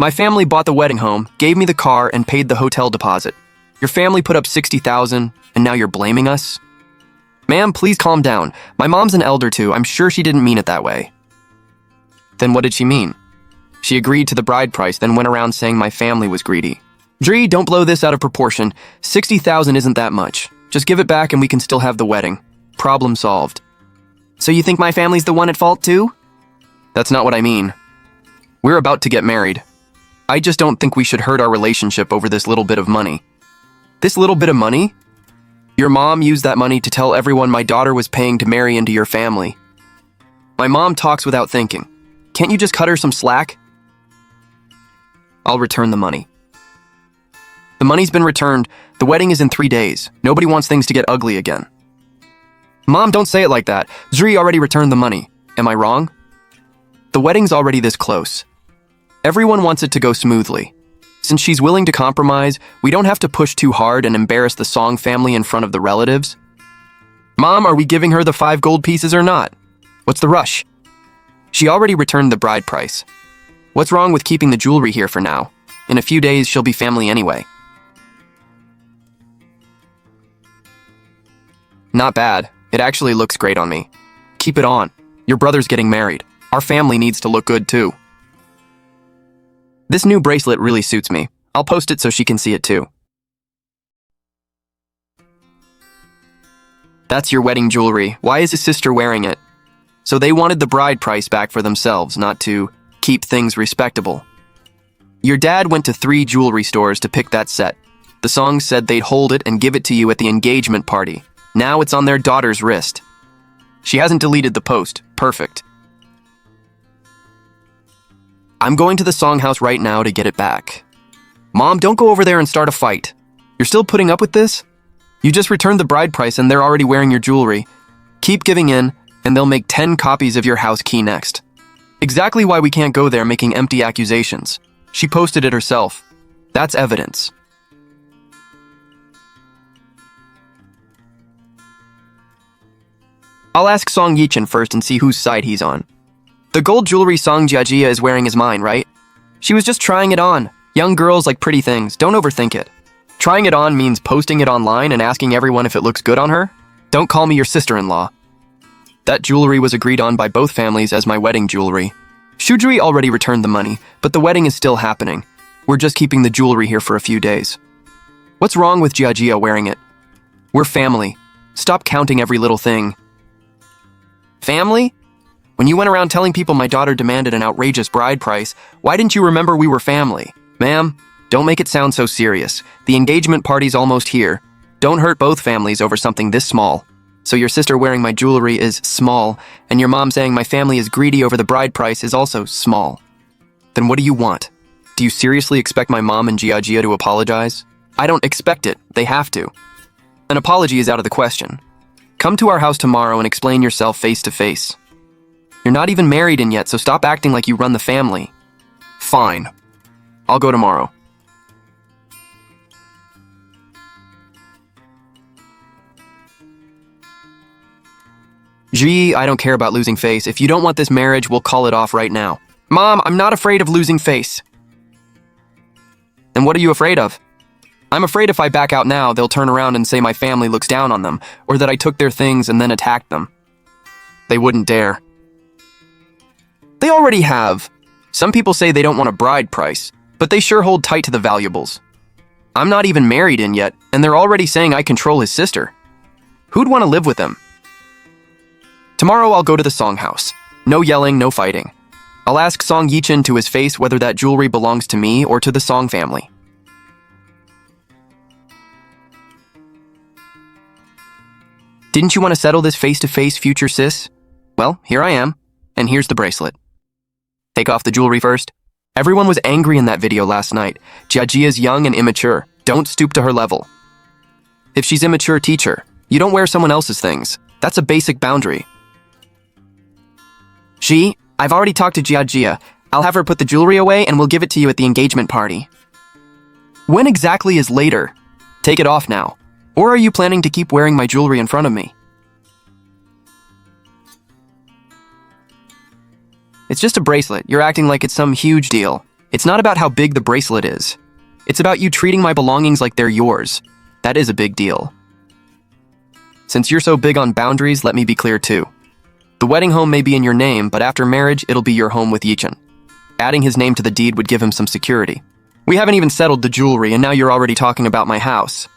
My family bought the wedding home, gave me the car, and paid the hotel deposit. Your family put up $60,000, and now you're blaming us? Ma'am, please calm down. My mom's an elder too. I'm sure she didn't mean it that way. Then what did she mean? She agreed to the bride price, then went around saying my family was greedy. Dree, don't blow this out of proportion. $60,000 isn't that much. Just give it back and we can still have the wedding. Problem solved. So you think my family's the one at fault too? That's not what I mean. We're about to get married. I just don't think we should hurt our relationship over this little bit of money. This little bit of money? Your mom used that money to tell everyone my daughter was paying to marry into your family. My mom talks without thinking. Can't you just cut her some slack? I'll return the money. The money's been returned. The wedding is in 3 days. Nobody wants things to get ugly again. Mom, don't say it like that. Zri already returned the money. Am I wrong? The wedding's already this close. Everyone wants it to go smoothly. Since she's willing to compromise, we don't have to push too hard and embarrass the Song family in front of the relatives. Mom, are we giving her the 5 gold pieces or not? What's the rush? She already returned the bride price. What's wrong with keeping the jewelry here for now? In a few days, she'll be family anyway. Not bad. It actually looks great on me. Keep it on. Your brother's getting married. Our family needs to look good too. This new bracelet really suits me. I'll post it so she can see it too. That's your wedding jewelry. Why is his sister wearing it? So they wanted the bride price back for themselves, not to keep things respectable. Your dad went to 3 jewelry stores to pick that set. The Songs said they'd hold it and give it to you at the engagement party. Now it's on their daughter's wrist. She hasn't deleted the post. Perfect. I'm going to the Song house right now to get it back. Mom, don't go over there and start a fight. You're still putting up with this? You just returned the bride price and they're already wearing your jewelry. Keep giving in, and they'll make 10 copies of your house key next. Exactly why we can't go there making empty accusations. She posted it herself. That's evidence. I'll ask Song Yichin first and see whose side he's on. The gold jewelry Song Jiajia is wearing is mine, right? She was just trying it on. Young girls like pretty things. Don't overthink it. Trying it on means posting it online and asking everyone if it looks good on her? Don't call me your sister-in-law. That jewelry was agreed on by both families as my wedding jewelry. Shudri already returned the money, but the wedding is still happening. We're just keeping the jewelry here for a few days. What's wrong with Jiajia wearing it? We're family. Stop counting every little thing. Family? When you went around telling people my daughter demanded an outrageous bride price, why didn't you remember we were family? Ma'am, don't make it sound so serious. The engagement party's almost here. Don't hurt both families over something this small. So your sister wearing my jewelry is small, and your mom saying my family is greedy over the bride price is also small. Then what do you want? Do you seriously expect my mom and Jiajia to apologize? I don't expect it. They have to. An apology is out of the question. Come to our house tomorrow and explain yourself face to face. You're not even married in yet, so stop acting like you run the family. Fine. I'll go tomorrow. Gee, I don't care about losing face. If you don't want this marriage, we'll call it off right now. Mom, I'm not afraid of losing face. And what are you afraid of? I'm afraid if I back out now, they'll turn around and say my family looks down on them, or that I took their things and then attacked them. They wouldn't dare. They already have. Some people say they don't want a bride price, but they sure hold tight to the valuables. I'm not even married in yet, and they're already saying I control his sister. Who'd want to live with him? Tomorrow I'll go to the Song house. No yelling, no fighting. I'll ask Song Yichin to his face whether that jewelry belongs to me or to the Song family. Didn't you want to settle this face-to-face, future sis? Well, here I am, and here's the bracelet. Take off the jewelry first. Everyone was angry in that video last night. Jiajia's young and immature. Don't stoop to her level. If she's immature, teach her. You don't wear someone else's things. That's a basic boundary. I've already talked to Jiajia. I'll have her put the jewelry away and we'll give it to you at the engagement party. When exactly is later? Take it off now. Or are you planning to keep wearing my jewelry in front of me? It's just a bracelet. You're acting like it's some huge deal. It's not about how big the bracelet is. It's about you treating my belongings like they're yours. That is a big deal. Since you're so big on boundaries, let me be clear too. The wedding home may be in your name, but after marriage, it'll be your home with Yichin. Adding his name to the deed would give him some security. We haven't even settled the jewelry, and now you're already talking about my house.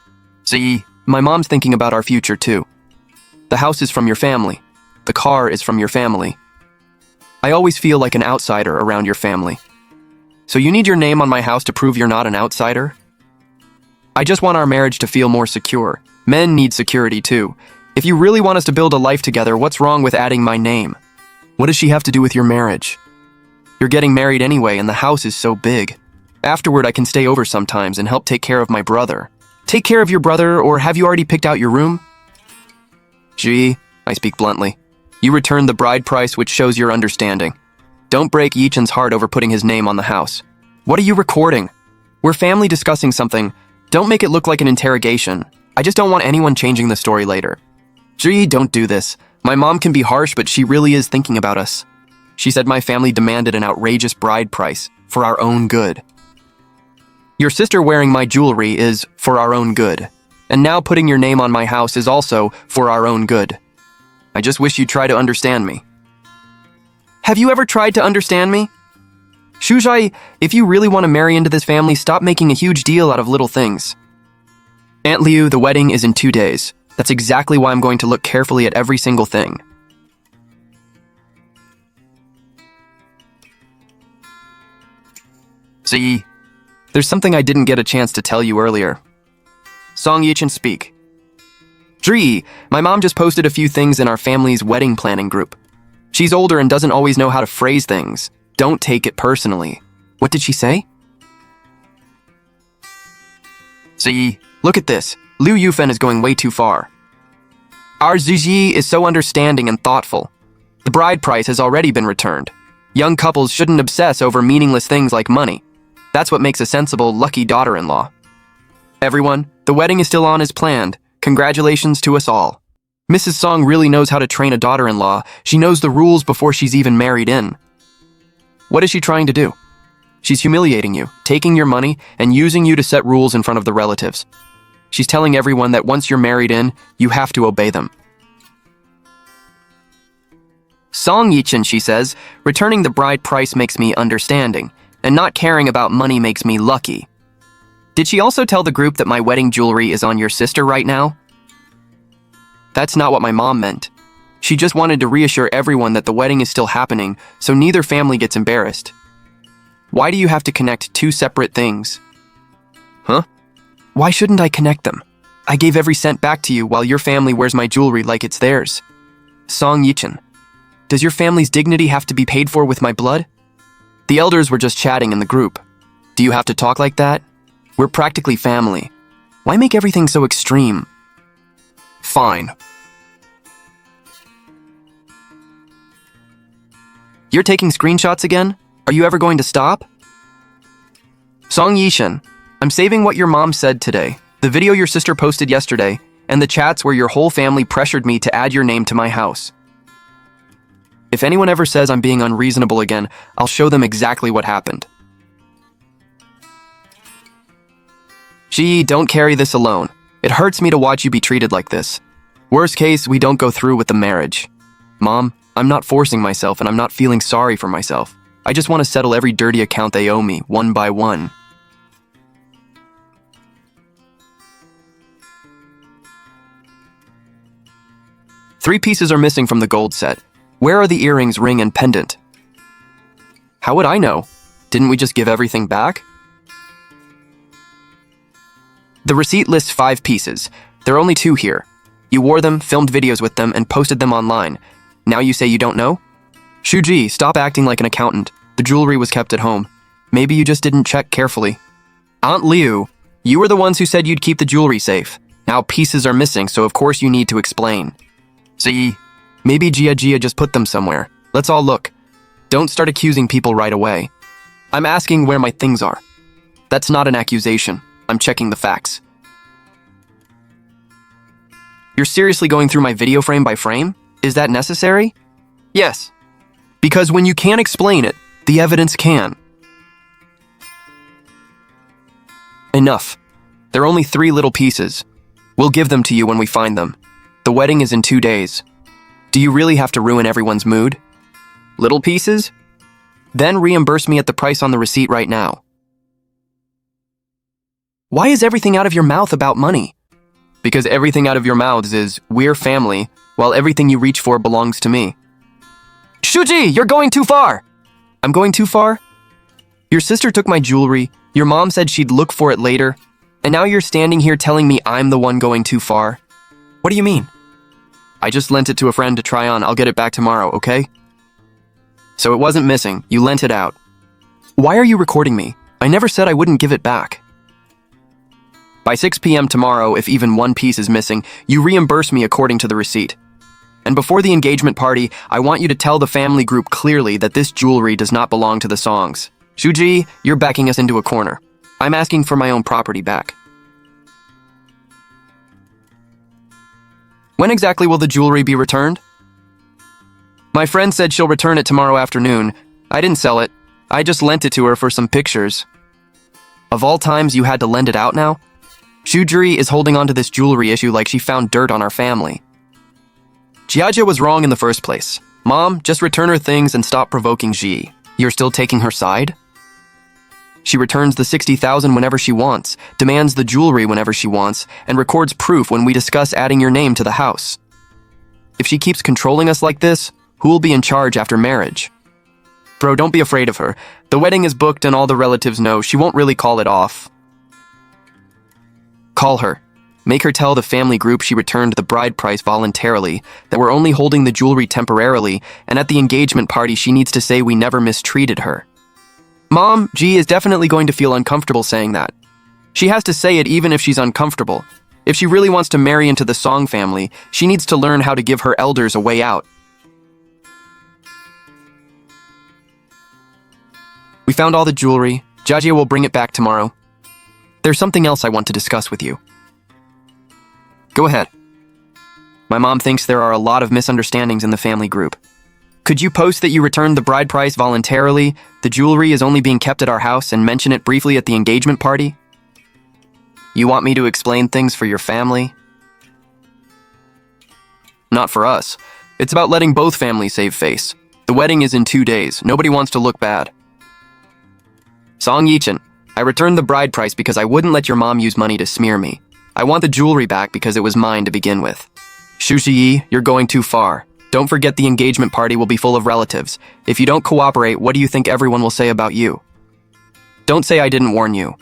See, my mom's thinking about our future too. The house is from your family. The car is from your family. I always feel like an outsider around your family. So you need your name on my house to prove you're not an outsider? I just want our marriage to feel more secure. Men need security too. If you really want us to build a life together, what's wrong with adding my name? What does she have to do with your marriage? You're getting married anyway, and the house is so big. Afterward, I can stay over sometimes and help take care of my brother. Take care of your brother, or have you already picked out your room? Gee, I speak bluntly. You returned the bride price, which shows your understanding. Don't break Yichin's heart over putting his name on the house. What are you recording? We're family discussing something. Don't make it look like an interrogation. I just don't want anyone changing the story later. Gee, don't do this. My mom can be harsh, but she really is thinking about us. She said my family demanded an outrageous bride price for our own good. Your sister wearing my jewelry is for our own good. And now putting your name on my house is also for our own good. I just wish you'd try to understand me. Have you ever tried to understand me? Shujai, if you really want to marry into this family, stop making a huge deal out of little things. Aunt Liu, the wedding is in 2 days. That's exactly why I'm going to look carefully at every single thing. See, there's something I didn't get a chance to tell you earlier. Song Yichin speak. Dri, my mom just posted a few things in our family's wedding planning group. She's older and doesn't always know how to phrase things. Don't take it personally. What did she say? See, look at this. Liu Yufen is going way too far. Our Ziji is so understanding and thoughtful. The bride price has already been returned. Young couples shouldn't obsess over meaningless things like money. That's what makes a sensible, lucky daughter-in-law. Everyone, the wedding is still on as planned. Congratulations to us all. Mrs. Song really knows how to train a daughter-in-law. She knows the rules before she's even married in. What is she trying to do? She's humiliating you, taking your money, and using you to set rules in front of the relatives. She's telling everyone that once you're married in, you have to obey them. Song Yichin, she says, returning the bride price makes me understanding, and not caring about money makes me lucky. Did she also tell the group that my wedding jewelry is on your sister right now? That's not what my mom meant. She just wanted to reassure everyone that the wedding is still happening, so neither family gets embarrassed. Why do you have to connect two separate things? Huh? Why shouldn't I connect them? I gave every cent back to you while your family wears my jewelry like it's theirs. Song Yichin, does your family's dignity have to be paid for with my blood? The elders were just chatting in the group. Do you have to talk like that? We're practically family. Why make everything so extreme? Fine. You're taking screenshots again? Are you ever going to stop? Song Yishin, I'm saving what your mom said today, the video your sister posted yesterday, and the chats where your whole family pressured me to add your name to my house. If anyone ever says I'm being unreasonable again, I'll show them exactly what happened. Gee, don't carry this alone. It hurts me to watch you be treated like this. Worst case, we don't go through with the marriage. Mom, I'm not forcing myself and I'm not feeling sorry for myself. I just want to settle every dirty account they owe me, one by one. Three pieces are missing from the gold set. Where are the earrings, ring, and pendant? How would I know? Didn't we just give everything back? The receipt lists 5 pieces. There are only 2 here. You wore them, filmed videos with them, and posted them online. Now you say you don't know? Shuji, stop acting like an accountant. The jewelry was kept at home. Maybe you just didn't check carefully. Aunt Liu, you were the ones who said you'd keep the jewelry safe. Now pieces are missing, so of course you need to explain. See, maybe Gia just put them somewhere. Let's all look. Don't start accusing people right away. I'm asking where my things are. That's not an accusation. I'm checking the facts. You're seriously going through my video frame by frame? Is that necessary? Yes. Because when you can't explain it, the evidence can. Enough. They're only 3 little pieces. We'll give them to you when we find them. The wedding is in 2 days. Do you really have to ruin everyone's mood? Little pieces? Then reimburse me at the price on the receipt right now. Why is everything out of your mouth about money? Because everything out of your mouths is, we're family, while everything you reach for belongs to me. Shuji, you're going too far! I'm going too far? Your sister took my jewelry, your mom said she'd look for it later, and now you're standing here telling me I'm the one going too far? What do you mean? I just lent it to a friend to try on. I'll get it back tomorrow, okay? So it wasn't missing. You lent it out. Why are you recording me? I never said I wouldn't give it back. By 6 p.m. tomorrow, if even one piece is missing, you reimburse me according to the receipt. And before the engagement party, I want you to tell the family group clearly that this jewelry does not belong to the songs. Shuji, you're backing us into a corner. I'm asking for my own property back. When exactly will the jewelry be returned? My friend said she'll return it tomorrow afternoon. I didn't sell it. I just lent it to her for some pictures. Of all times, you had to lend it out now? Shujiri is holding on to this jewelry issue like she found dirt on our family. Jiaja was wrong in the first place. Mom, just return her things and stop provoking Ji. You're still taking her side? She returns the 60,000 whenever she wants, demands the jewelry whenever she wants, and records proof when we discuss adding your name to the house. If she keeps controlling us like this, who will be in charge after marriage? Bro, don't be afraid of her. The wedding is booked and all the relatives know. She won't really call it off. Call her. Make her tell the family group she returned the bride price voluntarily, that we're only holding the jewelry temporarily, and at the engagement party she needs to say we never mistreated her. Mom, Ji is definitely going to feel uncomfortable saying that. She has to say it even if she's uncomfortable. If she really wants to marry into the Song family, she needs to learn how to give her elders a way out. We found all the jewelry. Jajia will bring it back tomorrow. There's something else I want to discuss with you. Go ahead. My mom thinks there are a lot of misunderstandings in the family group. Could you post that you returned the bride price voluntarily, the jewelry is only being kept at our house, and mention it briefly at the engagement party? You want me to explain things for your family? Not for us. It's about letting both families save face. The wedding is in 2 days. Nobody wants to look bad. Song Yichin, I returned the bride price because I wouldn't let your mom use money to smear me. I want the jewelry back because it was mine to begin with. Shushiyi, you're going too far. Don't forget the engagement party will be full of relatives. If you don't cooperate, what do you think everyone will say about you? Don't say I didn't warn you.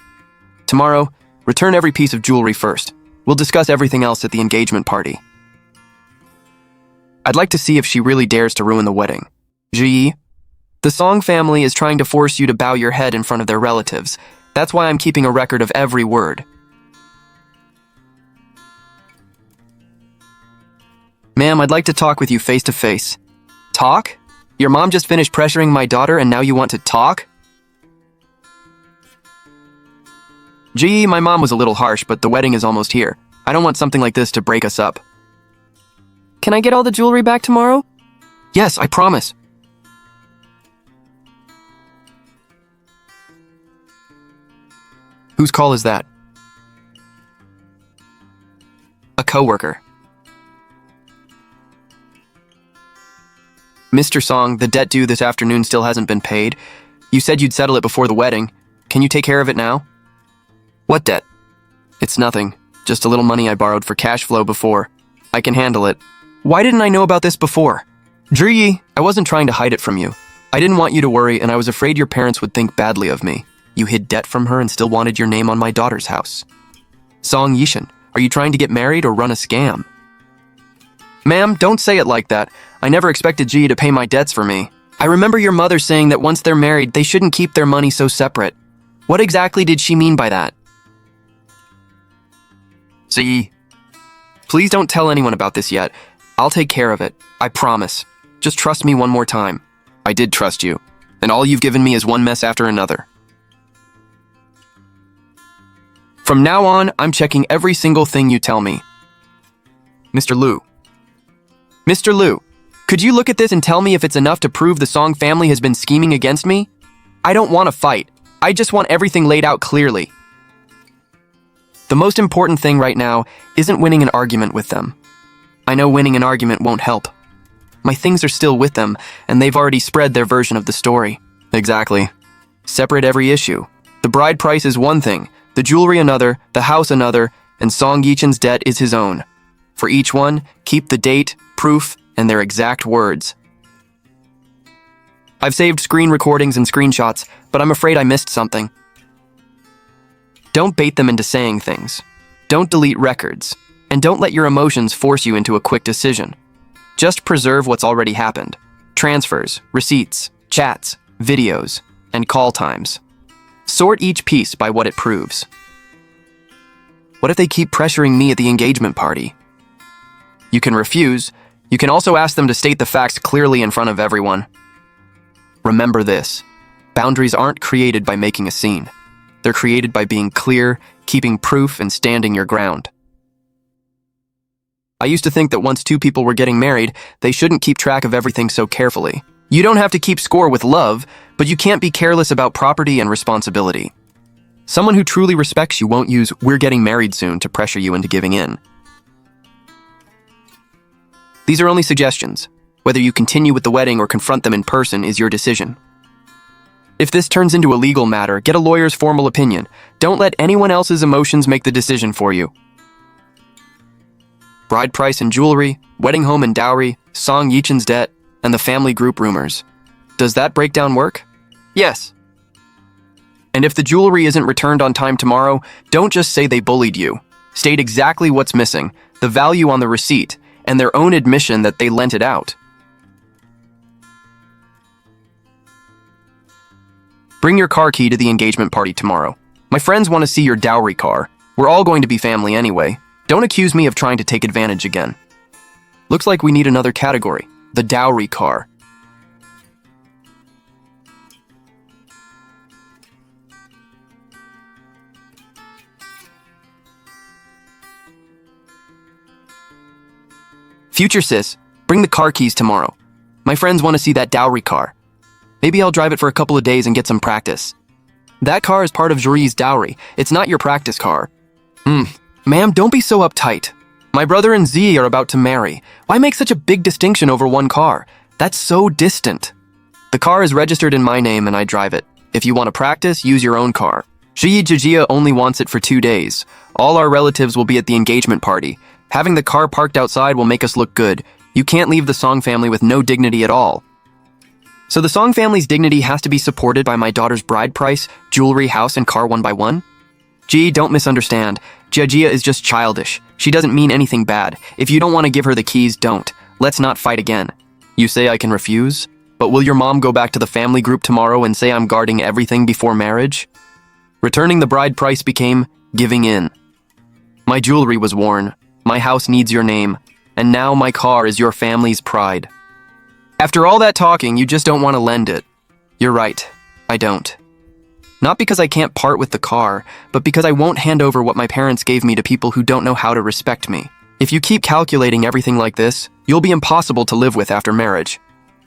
Tomorrow, return every piece of jewelry first. We'll discuss everything else at the engagement party. I'd like to see if she really dares to ruin the wedding. Ji, the Song family is trying to force you to bow your head in front of their relatives. That's why I'm keeping a record of every word. Ma'am, I'd like to talk with you face to face. Talk? Your mom just finished pressuring my daughter and now you want to talk? Gee, my mom was a little harsh, but the wedding is almost here. I don't want something like this to break us up. Can I get all the jewelry back tomorrow? Yes, I promise. Whose call is that? A coworker. Mr. Song, the debt due this afternoon still hasn't been paid. You said you'd settle it before the wedding. Can you take care of it now? What debt? It's nothing. Just a little money I borrowed for cash flow before. I can handle it. Why didn't I know about this before? Zhiyi, I wasn't trying to hide it from you. I didn't want you to worry, and I was afraid your parents would think badly of me. You hid debt from her and still wanted your name on my daughter's house. Song Yishin, are you trying to get married or run a scam? Ma'am, don't say it like that. I never expected Ji to pay my debts for me. I remember your mother saying that once they're married, they shouldn't keep their money so separate. What exactly did she mean by that? See, please don't tell anyone about this yet. I'll take care of it. I promise. Just trust me one more time. I did trust you, and all you've given me is one mess after another. From now on, I'm checking every single thing you tell me. Mr. Liu. Mr. Liu, could you look at this and tell me if it's enough to prove the Song family has been scheming against me? I don't want to fight. I just want everything laid out clearly. The most important thing right now isn't winning an argument with them. I know winning an argument won't help. My things are still with them, and they've already spread their version of the story. Exactly. Separate every issue. The bride price is one thing, the jewelry another, the house another, and Song Yichen's debt is his own. For each one, keep the date, proof, and their exact words. I've saved screen recordings and screenshots, but I'm afraid I missed something. Don't bait them into saying things. Don't delete records. And don't let your emotions force you into a quick decision. Just preserve what's already happened. Transfers, receipts, chats, videos, and call times. Sort each piece by what it proves. What if they keep pressuring me at the engagement party? You can refuse. You can also ask them to state the facts clearly in front of everyone. Remember this. Boundaries aren't created by making a scene. They're created by being clear, keeping proof, and standing your ground. I used to think that once two people were getting married, they shouldn't keep track of everything so carefully. You don't have to keep score with love, but you can't be careless about property and responsibility. Someone who truly respects you won't use "we're getting married soon" to pressure you into giving in. These are only suggestions. Whether you continue with the wedding or confront them in person is your decision. If this turns into a legal matter, get a lawyer's formal opinion. Don't let anyone else's emotions make the decision for you. Bride price and jewelry, wedding home and dowry, Song Yichen's debt, and the family group rumors. Does that breakdown work? Yes. And if the jewelry isn't returned on time tomorrow, don't just say they bullied you. State exactly what's missing, the value on the receipt, and their own admission that they lent it out. Bring your car key to the engagement party tomorrow. My friends want to see your dowry car. We're all going to be family anyway. Don't accuse me of trying to take advantage again. Looks like we need another category, the dowry car. Future sis, bring the car keys tomorrow. My friends want to see that dowry car. Maybe I'll drive it for a couple of days and get some practice. That car is part of Juri's dowry. It's not your practice car. Ma'am, don't be so uptight. My brother and Z are about to marry. Why make such a big distinction over one car? That's so distant. The car is registered in my name and I drive it. If you want to practice, use your own car. Ji Jia only wants it for 2 days. All our relatives will be at the engagement party. Having the car parked outside will make us look good. You can't leave the Song family with no dignity at all. So the Song family's dignity has to be supported by my daughter's bride price, jewelry, house, and car one by one? Gee, don't misunderstand. Jia is just childish. She doesn't mean anything bad. If you don't want to give her the keys, don't. Let's not fight again. You say I can refuse? But will your mom go back to the family group tomorrow and say I'm guarding everything before marriage? Returning the bride price became giving in. My jewelry was worn. My house needs your name. And now my car is your family's pride. After all that talking, you just don't want to lend it. You're right. I don't. Not because I can't part with the car, but because I won't hand over what my parents gave me to people who don't know how to respect me. If you keep calculating everything like this, you'll be impossible to live with after marriage.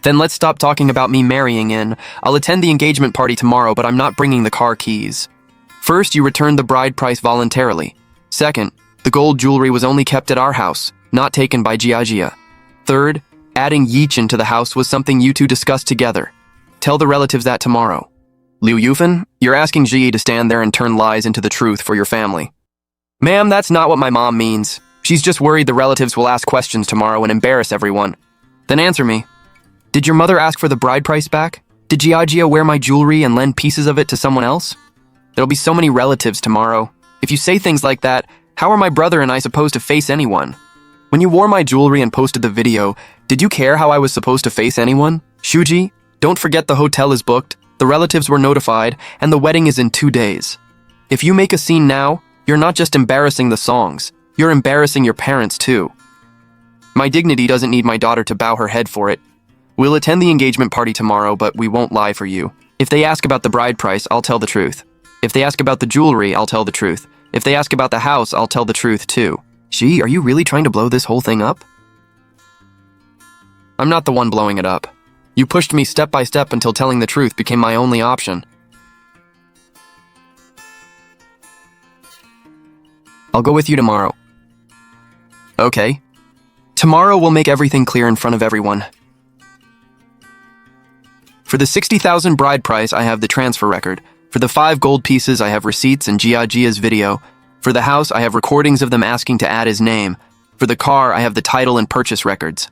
Then let's stop talking about me marrying in. I'll attend the engagement party tomorrow, but I'm not bringing the car keys. First, you returned the bride price voluntarily. Second, the gold jewelry was only kept at our house, not taken by Jia. Third, adding Yichen to the house was something you two discussed together. Tell the relatives that tomorrow. Liu Yufan, you're asking Ji to stand there and turn lies into the truth for your family. Ma'am, that's not what my mom means. She's just worried the relatives will ask questions tomorrow and embarrass everyone. Then answer me. Did your mother ask for the bride price back? Did Jia wear my jewelry and lend pieces of it to someone else? There'll be so many relatives tomorrow. If you say things like that, how are my brother and I supposed to face anyone? When you wore my jewelry and posted the video, did you care how I was supposed to face anyone? Shuji, don't forget the hotel is booked, the relatives were notified, and the wedding is in 2 days. If you make a scene now, you're not just embarrassing the Songs, you're embarrassing your parents too. My dignity doesn't need my daughter to bow her head for it. We'll attend the engagement party tomorrow, but we won't lie for you. If they ask about the bride price, I'll tell the truth. If they ask about the jewelry, I'll tell the truth. If they ask about the house, I'll tell the truth too. Gee, are you really trying to blow this whole thing up? I'm not the one blowing it up. You pushed me step by step until telling the truth became my only option. I'll go with you tomorrow. Okay. Tomorrow we'll make everything clear in front of everyone. For the 60,000 bride price, I have the transfer record. For the 5 gold pieces, I have receipts and Gia's video. For the house, I have recordings of them asking to add his name. For the car, I have the title and purchase records.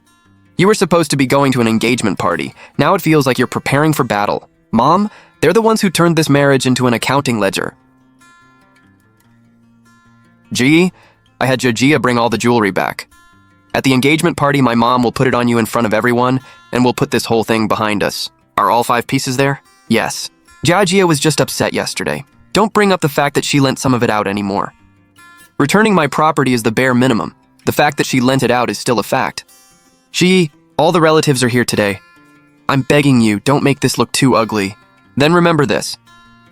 You were supposed to be going to an engagement party. Now it feels like you're preparing for battle. Mom, they're the ones who turned this marriage into an accounting ledger. G, I had Gia bring all the jewelry back. At the engagement party, my mom will put it on you in front of everyone, and we'll put this whole thing behind us. Are all 5 pieces there? Yes. Gia was just upset yesterday. Don't bring up the fact that she lent some of it out anymore. Returning my property is the bare minimum. The fact that she lent it out is still a fact. All the relatives are here today. I'm begging you, don't make this look too ugly. Then remember this.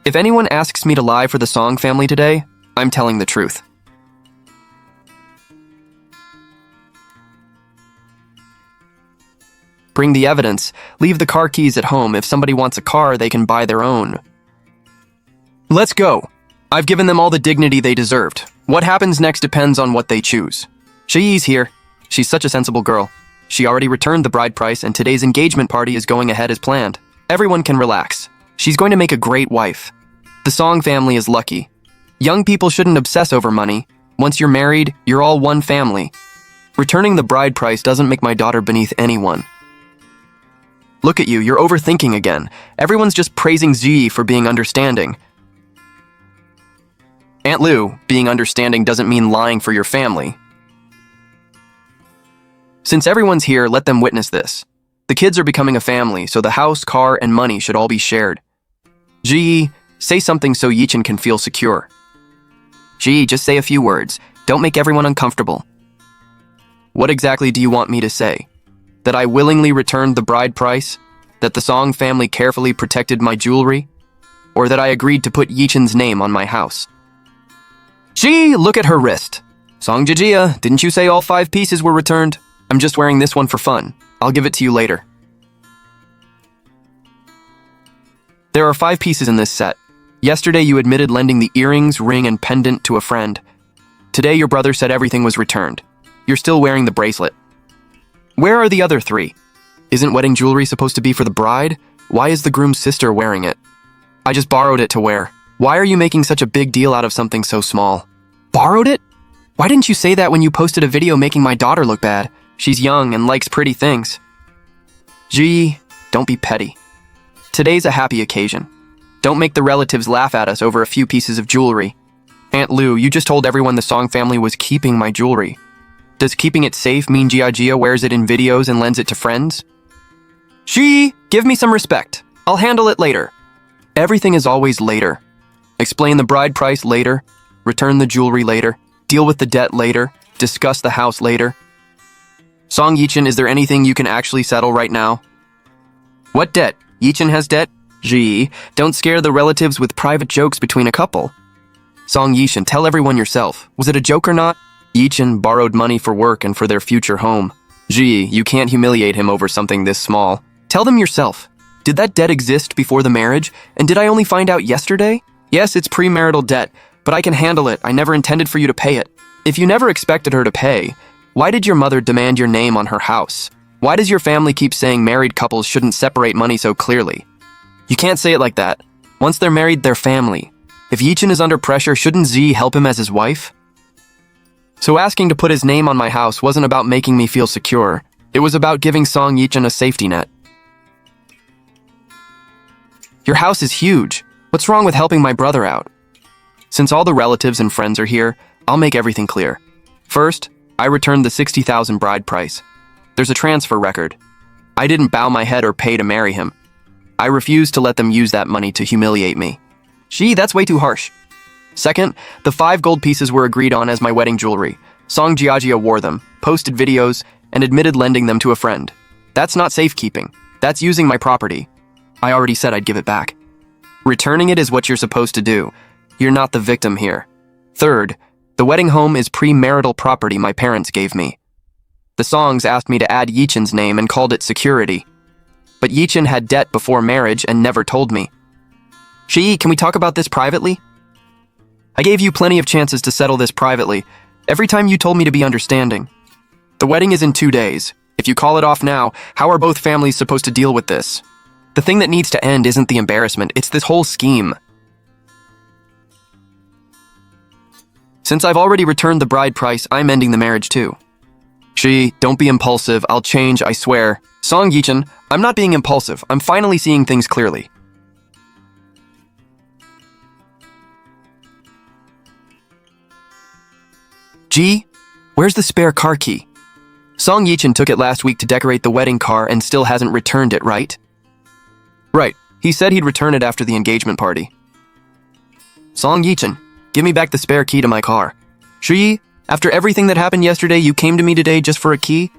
If anyone asks me to lie for the Song family today, I'm telling the truth. Bring the evidence. Leave the car keys at home. If somebody wants a car, they can buy their own. Let's go. I've given them all the dignity they deserved. What happens next depends on what they choose. She's here. She's such a sensible girl. She already returned the bride price, and today's engagement party is going ahead as planned. Everyone can relax. She's going to make a great wife. The Song family is lucky. Young people shouldn't obsess over money. Once you're married, you're all one family. Returning the bride price doesn't make my daughter beneath anyone. Look at you, you're overthinking again. Everyone's just praising G for being understanding. Aunt Lou, being understanding doesn't mean lying for your family. Since everyone's here, let them witness this. The kids are becoming a family, so the house, car, and money should all be shared. G, say something so Yichin can feel secure. G, just say a few words. Don't make everyone uncomfortable. What exactly do you want me to say? That I willingly returned the bride price? That the Song family carefully protected my jewelry? Or that I agreed to put Yichin's name on my house? Gee, look at her wrist. Song Gia, didn't you say all 5 pieces were returned? I'm just wearing this one for fun. I'll give it to you later. There are 5 pieces in this set. Yesterday you admitted lending the earrings, ring, and pendant to a friend. Today your brother said everything was returned. You're still wearing the bracelet. Where are the other 3? Isn't wedding jewelry supposed to be for the bride? Why is the groom's sister wearing it? I just borrowed it to wear. Why are you making such a big deal out of something so small? Borrowed it? Why didn't you say that when you posted a video making my daughter look bad? She's young and likes pretty things. Gee, don't be petty. Today's a happy occasion. Don't make the relatives laugh at us over a few pieces of jewelry. Aunt Lou, you just told everyone the Song family was keeping my jewelry. Does keeping it safe mean Gia wears it in videos and lends it to friends? Gee, give me some respect. I'll handle it later. Everything is always later. Explain the bride price later. Return the jewelry later. Deal with the debt later. Discuss the house later. Song Yichin, is there anything you can actually settle right now? What debt? Yichin has debt? Gee, don't scare the relatives with private jokes between a couple. Song Yichin, tell everyone yourself. Was it a joke or not? Yichin borrowed money for work and for their future home. Gee, you can't humiliate him over something this small. Tell them yourself. Did that debt exist before the marriage? And did I only find out yesterday? Yes, it's premarital debt, but I can handle it. I never intended for you to pay it. If you never expected her to pay, why did your mother demand your name on her house? Why does your family keep saying married couples shouldn't separate money so clearly? You can't say it like that. Once they're married, they're family. If Yichin is under pressure, shouldn't Z help him as his wife? So asking to put his name on my house wasn't about making me feel secure. It was about giving Song Yichin a safety net. Your house is huge. What's wrong with helping my brother out? Since all the relatives and friends are here, I'll make everything clear. First, I returned the 60,000 bride price. There's a transfer record. I didn't bow my head or pay to marry him. I refused to let them use that money to humiliate me. Gee, that's way too harsh. Second, the 5 gold pieces were agreed on as my wedding jewelry. Song Gia wore them, posted videos, and admitted lending them to a friend. That's not safekeeping. That's using my property. I already said I'd give it back. Returning it is what you're supposed to do. You're not the victim here. Third, the wedding home is premarital property my parents gave me. The Songs asked me to add Yichin's name and called it security. But Yichin had debt before marriage and never told me. Gee, can we talk about this privately? I gave you plenty of chances to settle this privately. Every time you told me to be understanding. The wedding is in 2 days. If you call it off now, how are both families supposed to deal with this? The thing that needs to end isn't the embarrassment, it's this whole scheme. Since I've already returned the bride price, I'm ending the marriage too. She, don't be impulsive, I'll change, I swear. Song Yichin, I'm not being impulsive, I'm finally seeing things clearly. G, where's the spare car key? Song Yichin took it last week to decorate the wedding car and still hasn't returned it, right? Right, he said he'd return it after the engagement party. Song Yichin, give me back the spare key to my car. Shi, after everything that happened yesterday, you came to me today just for a key?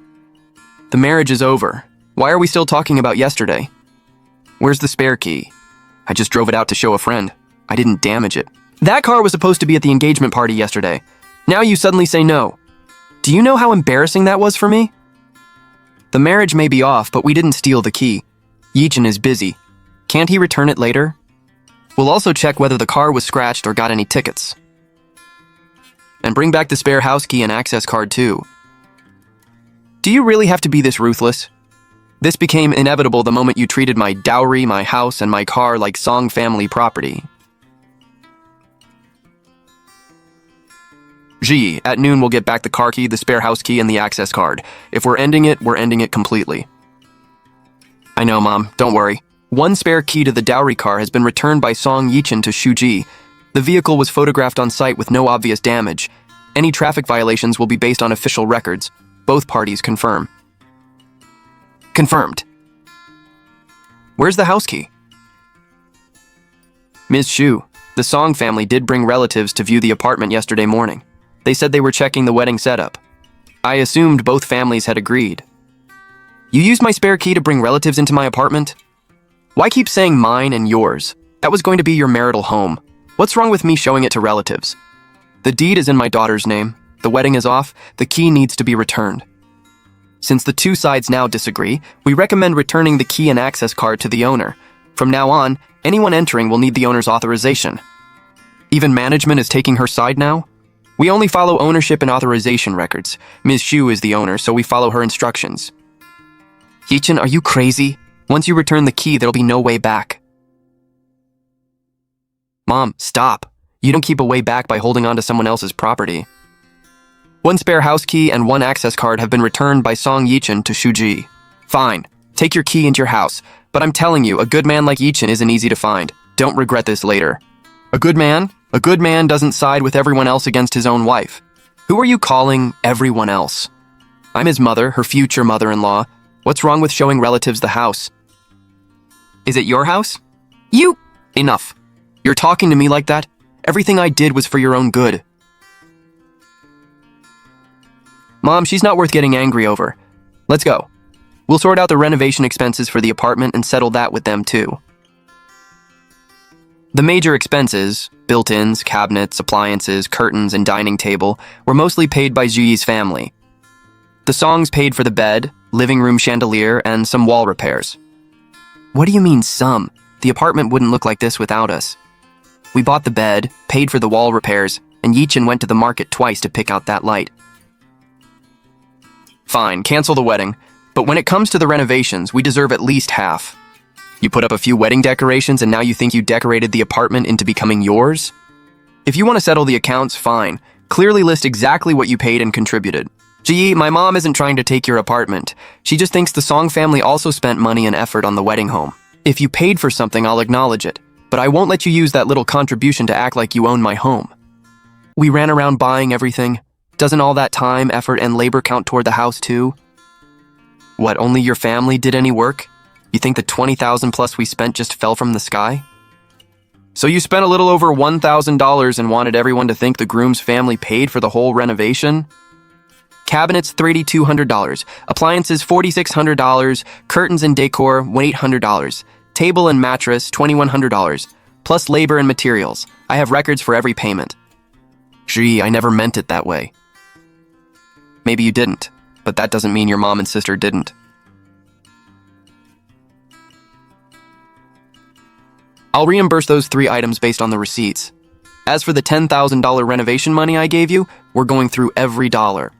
The marriage is over. Why are we still talking about yesterday? Where's the spare key? I just drove it out to show a friend. I didn't damage it. That car was supposed to be at the engagement party yesterday. Now you suddenly say no. Do you know how embarrassing that was for me? The marriage may be off, but we didn't steal the key. Yichin is busy. Can't he return it later? We'll also check whether the car was scratched or got any tickets. And bring back the spare house key and access card too. Do you really have to be this ruthless? This became inevitable the moment you treated my dowry, my house, and my car like Song family property. G, at noon we'll get back the car key, the spare house key, and the access card. If we're ending it completely. I know, Mom, don't worry. One spare key to the dowry car has been returned by Song Yichin to Shuji. The vehicle was photographed on site with no obvious damage. Any traffic violations will be based on official records. Both parties confirm. Confirmed. Where's the house key? Ms. Shu, the Song family did bring relatives to view the apartment yesterday morning. They said they were checking the wedding setup. I assumed both families had agreed. You used my spare key to bring relatives into my apartment? Why keep saying mine and yours? That was going to be your marital home. What's wrong with me showing it to relatives? The deed is in my daughter's name. The wedding is off. The key needs to be returned. Since the two sides now disagree, we recommend returning the key and access card to the owner. From now on, anyone entering will need the owner's authorization. Even management is taking her side now? We only follow ownership and authorization records. Ms. Shu is the owner, so we follow her instructions. Yichin, are you crazy? Once you return the key, there'll be no way back. Mom, stop. You don't keep a way back by holding on to someone else's property. One spare house key and one access card have been returned by Song Yichin to Shuji. Fine, take your key into your house, but I'm telling you, a good man like Yichin isn't easy to find. Don't regret this later. A good man? A good man doesn't side with everyone else against his own wife. Who are you calling everyone else? I'm his mother, her future mother-in-law. What's wrong with showing relatives the house? Is it your house? You! Enough. You're talking to me like that? Everything I did was for your own good. Mom, she's not worth getting angry over. Let's go. We'll sort out the renovation expenses for the apartment and settle that with them too. The major expenses, built-ins, cabinets, appliances, curtains, and dining table, were mostly paid by Juyi's family. The Songs paid for the bed, living room chandelier, and some wall repairs. What do you mean some? The apartment wouldn't look like this without us. We bought the bed, paid for the wall repairs, and Yichin went to the market twice to pick out that light. Fine, cancel the wedding, but when it comes to the renovations, we deserve at least half. You put up a few wedding decorations and now you think you decorated the apartment into becoming yours? If you want to settle the accounts, fine. Clearly list exactly what you paid and contributed. Gee, my mom isn't trying to take your apartment. She just thinks the Song family also spent money and effort on the wedding home. If you paid for something, I'll acknowledge it, but I won't let you use that little contribution to act like you own my home. We ran around buying everything. Doesn't all that time, effort, and labor count toward the house too? What, only your family did any work? You think the $20,000 plus we spent just fell from the sky? So you spent a little over $1,000 and wanted everyone to think the groom's family paid for the whole renovation? Cabinets, $3,200. Appliances, $4,600. Curtains and decor, $800. Table and mattress, $2,100. Plus labor and materials. I have records for every payment. Gee, I never meant it that way. Maybe you didn't, but that doesn't mean your mom and sister didn't. I'll reimburse those 3 items based on the receipts. As for the $10,000 renovation money I gave you, we're going through every dollar.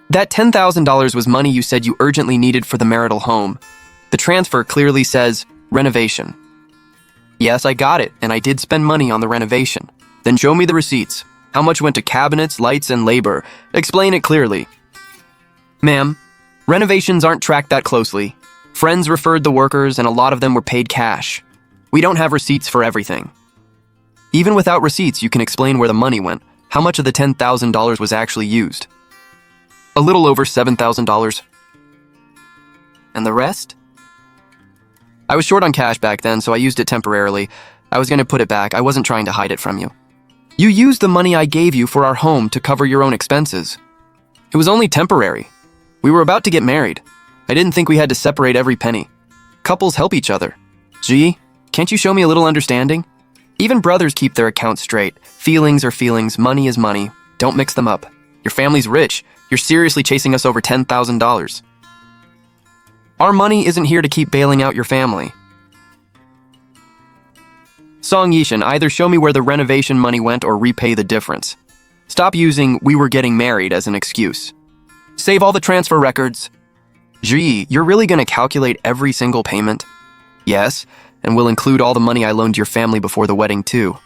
That $10,000 was money you said you urgently needed for the marital home. The transfer clearly says renovation. Yes, I got it, and I did spend money on the renovation. Then show me the receipts. How much went to cabinets, lights, and labor? Explain it clearly. Ma'am, renovations aren't tracked that closely. Friends referred the workers, and a lot of them were paid cash. We don't have receipts for everything. Even without receipts, you can explain where the money went. How much of the $10,000 was actually used? A little over $7,000. And the rest? I was short on cash back then, so I used it temporarily. I was going to put it back. I wasn't trying to hide it from you. You used the money I gave you for our home to cover your own expenses. It was only temporary. We were about to get married. I didn't think we had to separate every penny. Couples help each other. Gee, can't you show me a little understanding? Even brothers keep their accounts straight. Feelings are feelings, money is money. Don't mix them up. Your family's rich. You're seriously chasing us over $10,000. Our money isn't here to keep bailing out your family. Song Yishan, either show me where the renovation money went or repay the difference. Stop using "we were getting married" as an excuse. Save all the transfer records. Gee, you're really going to calculate every single payment? Yes, and we'll include all the money I loaned your family before the wedding too.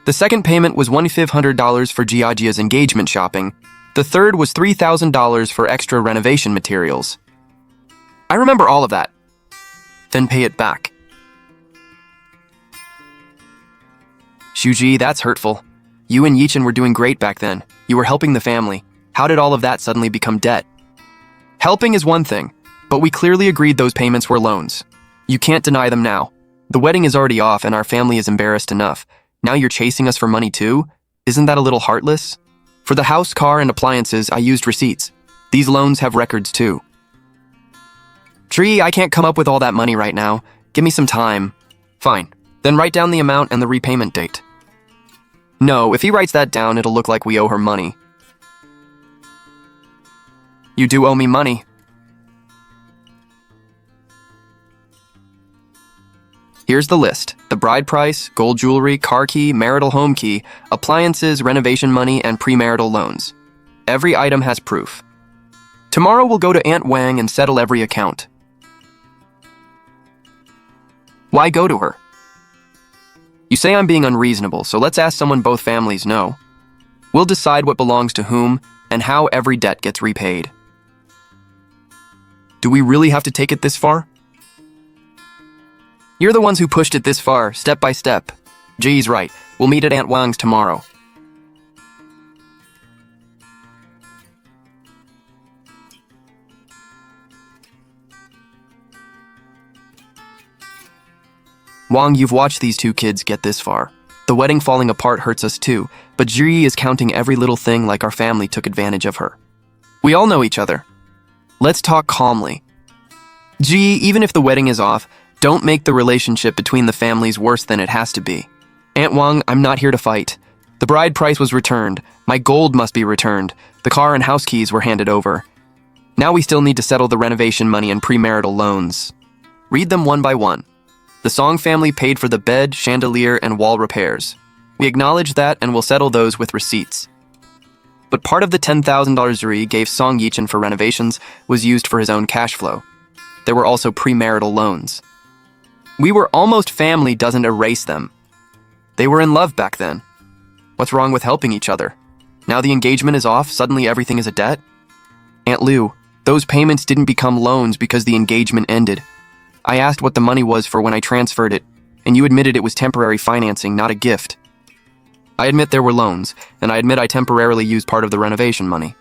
The second payment was $1,500 for Giagia's engagement shopping. The third was $3,000 for extra renovation materials. I remember all of that. Then pay it back. Shuji, that's hurtful. You and Yichin were doing great back then. You were helping the family. How did all of that suddenly become debt? Helping is one thing, but we clearly agreed those payments were loans. You can't deny them now. The wedding is already off and our family is embarrassed enough. Now you're chasing us for money too? Isn't that a little heartless? For the house, car, and appliances, I used receipts. These loans have records too. Tree, I can't come up with all that money right now. Give me some time. Fine. Then write down the amount and the repayment date. No, if he writes that down, it'll look like we owe her money. You do owe me money. Here's the list: the bride price, gold jewelry, car key, marital home key, appliances, renovation money, and premarital loans. Every item has proof. Tomorrow we'll go to Aunt Wang and settle every account. Why go to her? You say I'm being unreasonable, so let's ask someone both families know. We'll decide what belongs to whom and how every debt gets repaid. Do we really have to take it this far? You're the ones who pushed it this far, step by step. G's right. We'll meet at Aunt Wang's tomorrow. Wang, you've watched these two kids get this far. The wedding falling apart hurts us too, but Ji is counting every little thing like our family took advantage of her. We all know each other. Let's talk calmly. Ji, even if the wedding is off, don't make the relationship between the families worse than it has to be. Aunt Wang, I'm not here to fight. The bride price was returned. My gold must be returned. The car and house keys were handed over. Now we still need to settle the renovation money and premarital loans. Read them one by one. The Song family paid for the bed, chandelier, and wall repairs. We acknowledge that and will settle those with receipts. But part of the $10,000 Zuri gave Song Yichin for renovations was used for his own cash flow. There were also premarital loans. We were almost family doesn't erase them. They were in love back then. What's wrong with helping each other? Now the engagement is off, suddenly everything is a debt? Aunt Liu, those payments didn't become loans because the engagement ended. I asked what the money was for when I transferred it, and you admitted it was temporary financing, not a gift. I admit there were loans, and I admit I temporarily used part of the renovation money.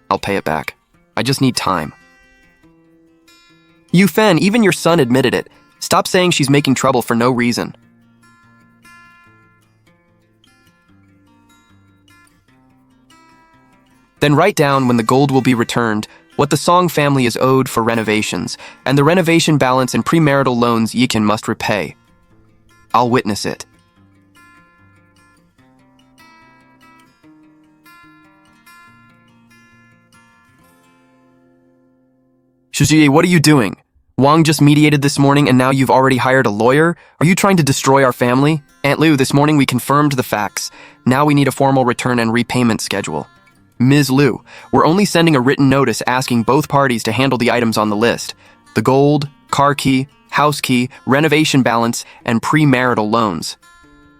I'll pay it back. I just need time. Yu Fen, even your son admitted it. Stop saying she's making trouble for no reason. Then write down when the gold will be returned, what the Song family is owed for renovations, and the renovation balance and premarital loans Yikin must repay. I'll witness it. Shiji, what are you doing? Wang just mediated this morning and now you've already hired a lawyer? Are you trying to destroy our family? Aunt Liu, this morning we confirmed the facts. Now we need a formal return and repayment schedule. Ms. Liu, we're only sending a written notice asking both parties to handle the items on the list. The gold, car key, house key, renovation balance, and premarital loans.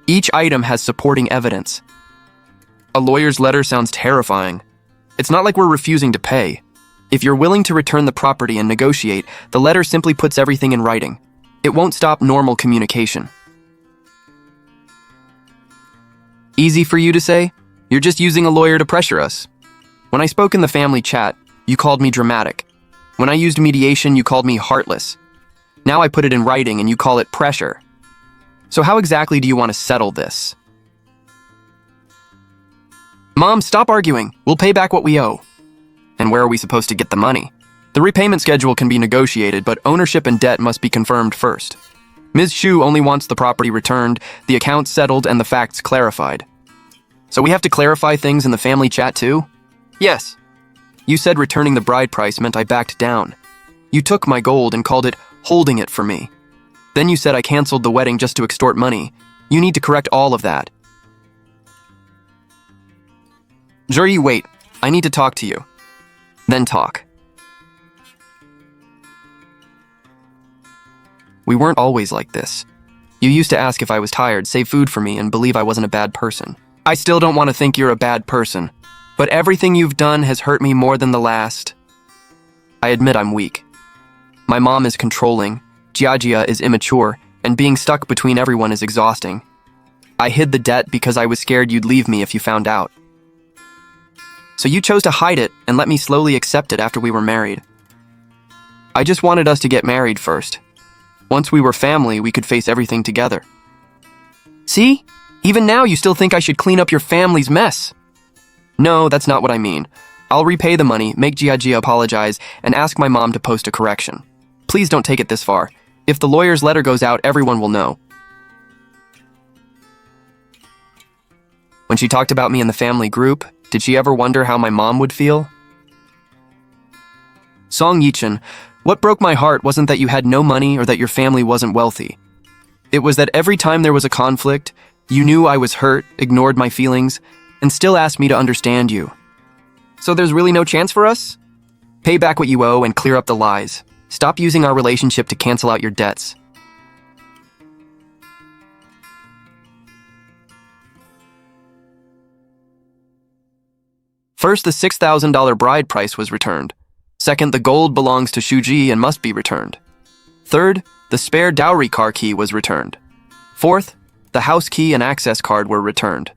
Each item has supporting evidence. A lawyer's letter sounds terrifying. It's not like we're refusing to pay. If you're willing to return the property and negotiate, the letter simply puts everything in writing. It won't stop normal communication. Easy for you to say? You're just using a lawyer to pressure us. When I spoke in the family chat, you called me dramatic. When I used mediation, you called me heartless. Now I put it in writing and you call it pressure. So how exactly do you want to settle this? Mom, stop arguing. We'll pay back what we owe. And where are we supposed to get the money? The repayment schedule can be negotiated, but ownership and debt must be confirmed first. Ms. Xu only wants the property returned, the accounts settled, and the facts clarified. So we have to clarify things in the family chat too? Yes. You said returning the bride price meant I backed down. You took my gold and called it holding it for me. Then you said I canceled the wedding just to extort money. You need to correct all of that. Zuri, wait. I need to talk to you. Then talk. We weren't always like this. You used to ask if I was tired, save food for me, and believe I wasn't a bad person. I still don't want to think you're a bad person, but everything you've done has hurt me more than the last. I admit I'm weak. My mom is controlling, Jiajia is immature, and being stuck between everyone is exhausting. I hid the debt because I was scared you'd leave me if you found out. So you chose to hide it and let me slowly accept it after we were married. I just wanted us to get married first. Once we were family, we could face everything together. See? Even now you still think I should clean up your family's mess. No, that's not what I mean. I'll repay the money, make Jiajia apologize, and ask my mom to post a correction. Please don't take it this far. If the lawyer's letter goes out, everyone will know. When she talked about me in the family group, did she ever wonder how my mom would feel? Song Yichen, what broke my heart wasn't that you had no money or that your family wasn't wealthy. It was that every time there was a conflict, you knew I was hurt, ignored my feelings, and still asked me to understand you. So there's really no chance for us? Pay back what you owe and clear up the lies. Stop using our relationship to cancel out your debts. First, the $6,000 bride price was returned. Second, the gold belongs to Shuji and must be returned. Third, the spare dowry car key was returned. Fourth, the house key and access card were returned.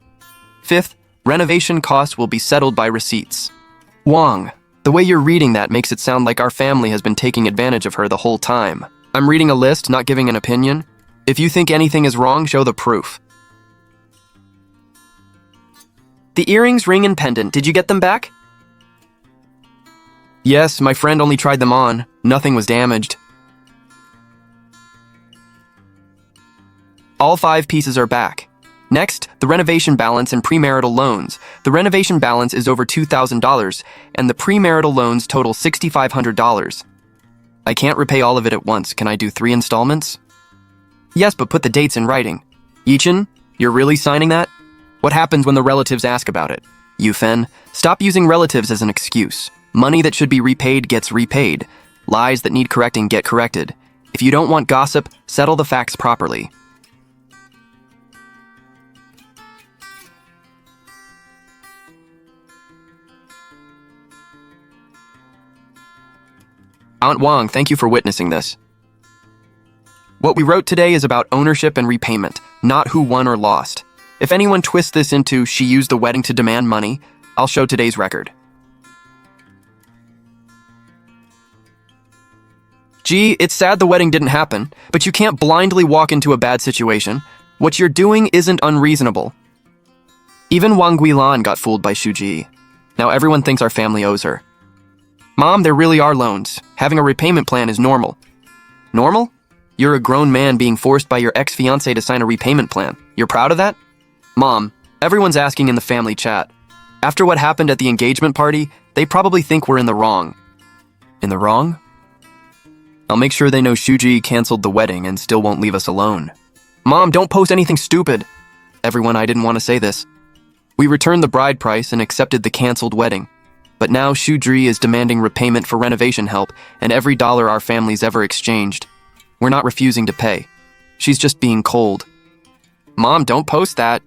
Fifth, renovation costs will be settled by receipts. Wang, the way you're reading that makes it sound like our family has been taking advantage of her the whole time. I'm reading a list, not giving an opinion. If you think anything is wrong, show the proof. The earrings, ring, and pendant, did you get them back? Yes, my friend only tried them on. Nothing was damaged. All 5 pieces are back. Next, the renovation balance and premarital loans. The renovation balance is over $2,000, and the premarital loans total $6,500. I can't repay all of it at once. Can I do 3 installments? Yes, but put the dates in writing. Yichen, you're really signing that? What happens when the relatives ask about it? Yufen, stop using relatives as an excuse. Money that should be repaid gets repaid. Lies that need correcting get corrected. If you don't want gossip, settle the facts properly. Aunt Wang, thank you for witnessing this. What we wrote today is about ownership and repayment, not who won or lost. If anyone twists this into she used the wedding to demand money, I'll show today's record. Gee, it's sad the wedding didn't happen, but you can't blindly walk into a bad situation. What you're doing isn't unreasonable. Even Wang Guilan got fooled by Shuji. Now everyone thinks our family owes her. Mom, there really are loans. Having a repayment plan is normal. Normal? You're a grown man being forced by your ex-fiancé to sign a repayment plan. You're proud of that? Mom, everyone's asking in the family chat. After what happened at the engagement party, they probably think we're in the wrong. In the wrong? I'll make sure they know Shuji canceled the wedding and still won't leave us alone. Mom, don't post anything stupid. Everyone, I didn't want to say this. We returned the bride price and accepted the canceled wedding. But now Shuji is demanding repayment for renovation help and every dollar our family's ever exchanged. We're not refusing to pay. She's just being cold. Mom, don't post that.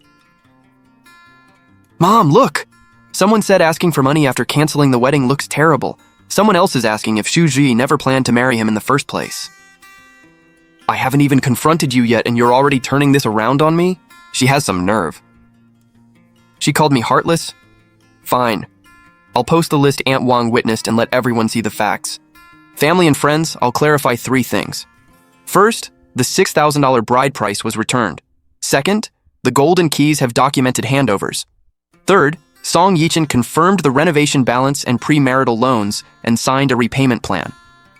Mom, look! Someone said asking for money after canceling the wedding looks terrible. Someone else is asking if Shuji never planned to marry him in the first place. I haven't even confronted you yet and you're already turning this around on me? She has some nerve. She called me heartless? Fine. I'll post the list Aunt Wang witnessed and let everyone see the facts. Family and friends, I'll clarify 3 things. First, the $6,000 bride price was returned. Second, the gold and keys have documented handovers. Third, Song Yichin confirmed the renovation balance and premarital loans and signed a repayment plan.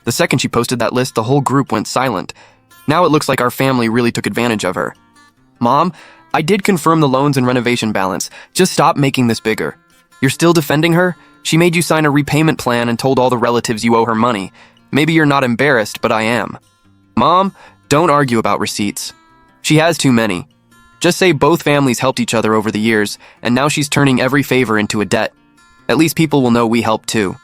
The second she posted that list, the whole group went silent. Now it looks like our family really took advantage of her. Mom, I did confirm the loans and renovation balance. Just stop making this bigger. You're still defending her? She made you sign a repayment plan and told all the relatives you owe her money. Maybe you're not embarrassed, but I am. Mom, don't argue about receipts. She has too many. Just say both families helped each other over the years, and now she's turning every favor into a debt. At least people will know we helped too.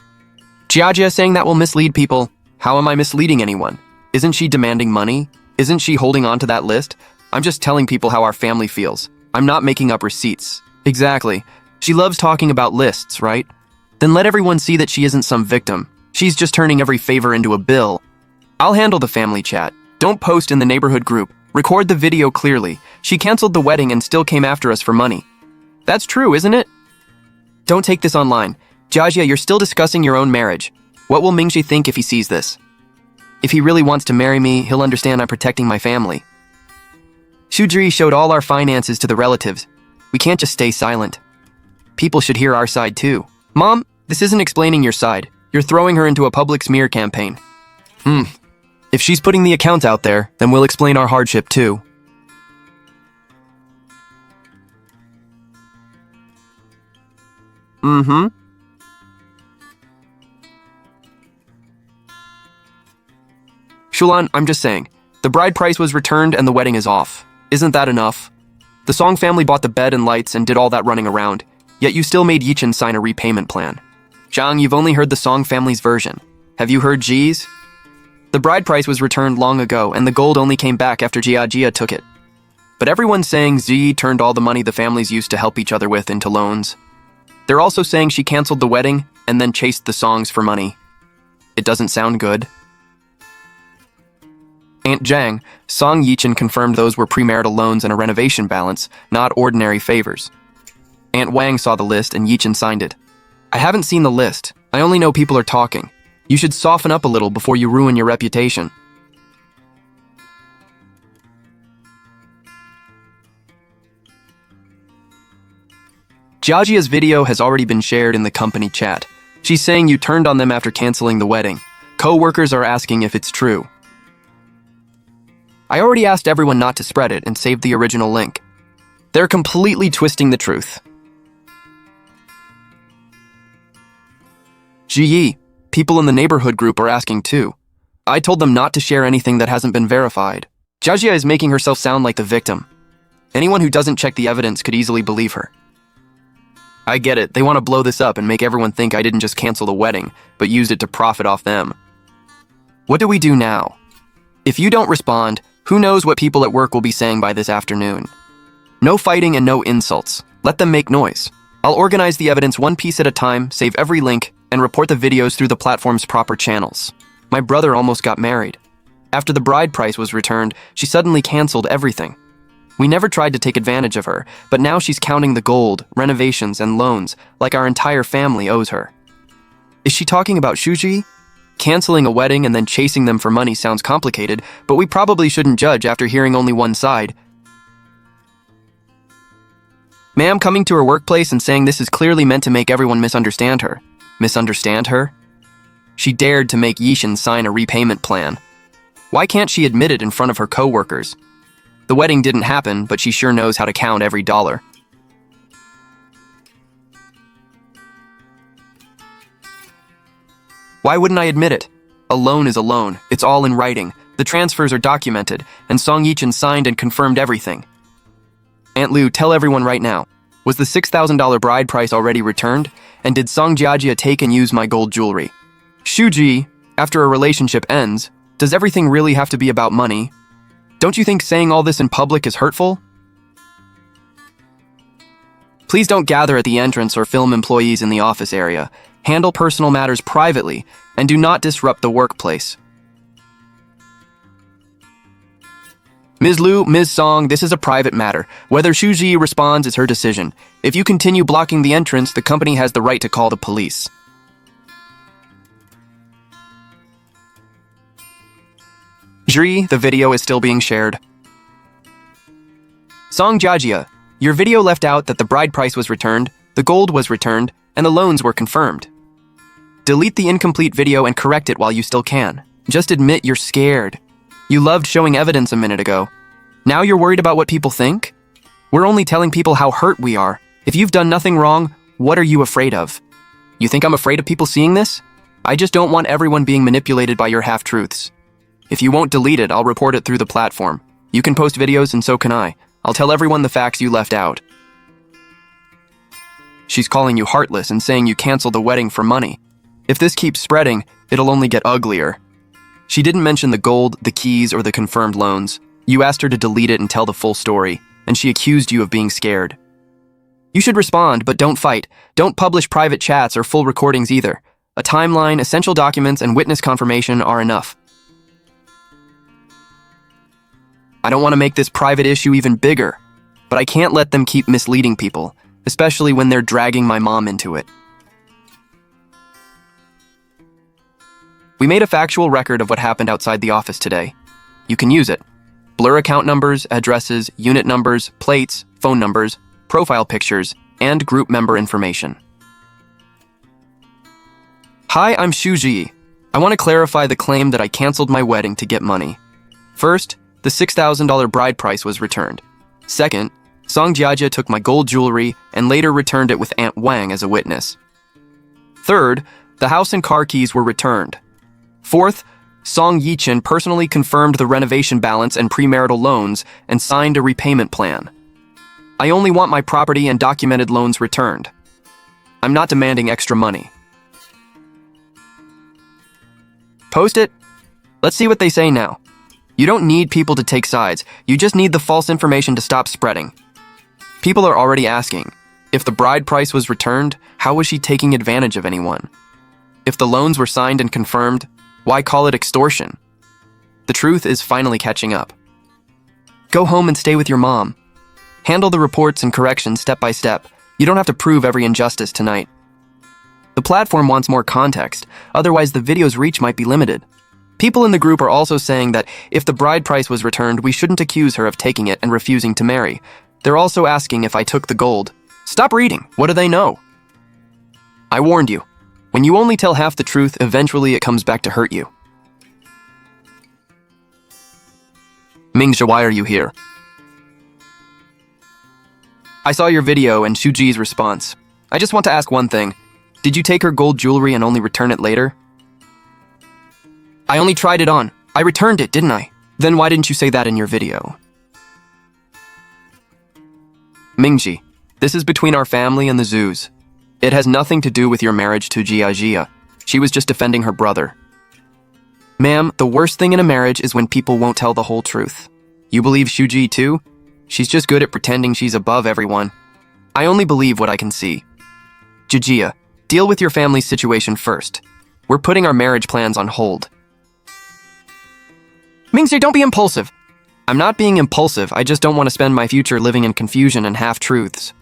Jiajia saying that will mislead people. How am I misleading anyone? Isn't she demanding money? Isn't she holding on to that list? I'm just telling people how our family feels. I'm not making up receipts. Exactly. She loves talking about lists, right? Then let everyone see that she isn't some victim. She's just turning every favor into a bill. I'll handle the family chat. Don't post in the neighborhood group. Record the video clearly. She canceled the wedding and still came after us for money. That's true, isn't it? Don't take this online. Jiajia, you're still discussing your own marriage. What will Mingxi think if he sees this? If he really wants to marry me, he'll understand I'm protecting my family. Shujiri showed all our finances to the relatives. We can't just stay silent. People should hear our side too. Mom, this isn't explaining your side. You're throwing her into a public smear campaign. If she's putting the account out there, then we'll explain our hardship too. Shulan, I'm just saying. The bride price was returned and the wedding is off. Isn't that enough? The Song family bought the bed and lights and did all that running around, yet you still made Yichin sign a repayment plan. Zhang, you've only heard the Song family's version. Have you heard Ji's? The bride price was returned long ago and the gold only came back after Jia took it. But everyone's saying Ji turned all the money the families used to help each other with into loans. They're also saying she canceled the wedding and then chased the Songs for money. It doesn't sound good. Aunt Zhang, Song Yichin confirmed those were premarital loans and a renovation balance, not ordinary favors. Aunt Wang saw the list and Yichin signed it. I haven't seen the list. I only know people are talking. You should soften up a little before you ruin your reputation. Jiajia's video has already been shared in the company chat. She's saying you turned on them after canceling the wedding. Co-workers are asking if it's true. I already asked everyone not to spread it and saved the original link. They're completely twisting the truth. Ji, people in the neighborhood group are asking too. I told them not to share anything that hasn't been verified. Jiajia is making herself sound like the victim. Anyone who doesn't check the evidence could easily believe her. I get it, they want to blow this up and make everyone think I didn't just cancel the wedding, but used it to profit off them. What do we do now? If you don't respond, who knows what people at work will be saying by this afternoon. No fighting and no insults. Let them make noise. I'll organize the evidence one piece at a time, save every link, and report the videos through the platform's proper channels. My brother almost got married. After the bride price was returned, she suddenly canceled everything. We never tried to take advantage of her, but now she's counting the gold, renovations, and loans like our entire family owes her. Is she talking about Shuji? Canceling a wedding and then chasing them for money sounds complicated, but we probably shouldn't judge after hearing only one side. Ma'am coming to her workplace and saying this is clearly meant to make everyone misunderstand her. Misunderstand her? She dared to make Yishin sign a repayment plan. Why can't she admit it in front of her co-workers? The wedding didn't happen, but she sure knows how to count every dollar. Why wouldn't I admit it? A loan is a loan. It's all in writing. The transfers are documented, and Song Yichin signed and confirmed everything. Aunt Lu, tell everyone right now. Was the $6,000 bride price already returned? And did Song Jiajia take and use my gold jewelry? Shuji, after a relationship ends, does everything really have to be about money? Don't you think saying all this in public is hurtful? Please don't gather at the entrance or film employees in the office area. Handle personal matters privately, and do not disrupt the workplace. Ms. Lu, Ms. Song, this is a private matter. Whether Shuji responds is her decision. If you continue blocking the entrance, the company has the right to call the police. Zhi, the video is still being shared. Song Jiajia, your video left out that the bride price was returned, the gold was returned, and the loans were confirmed. Delete the incomplete video and correct it while you still can. Just admit you're scared. You loved showing evidence a minute ago. Now you're worried about what people think? We're only telling people how hurt we are. If you've done nothing wrong, what are you afraid of? You think I'm afraid of people seeing this? I just don't want everyone being manipulated by your half-truths. If you won't delete it, I'll report it through the platform. You can post videos and so can I. I'll tell everyone the facts you left out. She's calling you heartless and saying you canceled the wedding for money. If this keeps spreading, it'll only get uglier. She didn't mention the gold, the keys, or the confirmed loans. You asked her to delete it and tell the full story, and she accused you of being scared. You should respond, but don't fight. Don't publish private chats or full recordings either. A timeline, essential documents, and witness confirmation are enough. I don't want to make this private issue even bigger, but I can't let them keep misleading people, especially when they're dragging my mom into it. We made a factual record of what happened outside the office today. You can use it. Blur account numbers, addresses, unit numbers, plates, phone numbers, profile pictures, and group member information. Hi, I'm Shuji. I want to clarify the claim that I canceled my wedding to get money. First, the $6,000 bride price was returned. Second, Song Jiajia took my gold jewelry and later returned it with Aunt Wang as a witness. Third, the house and car keys were returned. Fourth, Song Yichin personally confirmed the renovation balance and premarital loans and signed a repayment plan. I only want my property and documented loans returned. I'm not demanding extra money. Post it. Let's see what they say now. You don't need people to take sides. You just need the false information to stop spreading. People are already asking, if the bride price was returned, how was she taking advantage of anyone? If the loans were signed and confirmed, why call it extortion? The truth is finally catching up. Go home and stay with your mom. Handle the reports and corrections step by step. You don't have to prove every injustice tonight. The platform wants more context, otherwise the video's reach might be limited. People in the group are also saying that if the bride price was returned, we shouldn't accuse her of taking it and refusing to marry. They're also asking if I took the gold. Stop reading. What do they know? I warned you. When you only tell half the truth, eventually it comes back to hurt you. Mingxia, why are you here? I saw your video and Shuji's response. I just want to ask one thing. Did you take her gold jewelry and only return it later? I only tried it on. I returned it, didn't I? Then why didn't you say that in your video? Mingxi, this is between our family and the zoos. It has nothing to do with your marriage to Jiajia. She was just defending her brother. Ma'am, the worst thing in a marriage is when people won't tell the whole truth. You believe Shuji too? She's just good at pretending she's above everyone. I only believe what I can see. Jiajia, deal with your family's situation first. We're putting our marriage plans on hold. Mingxi, don't be impulsive. I'm not being impulsive, I just don't want to spend my future living in confusion and half-truths.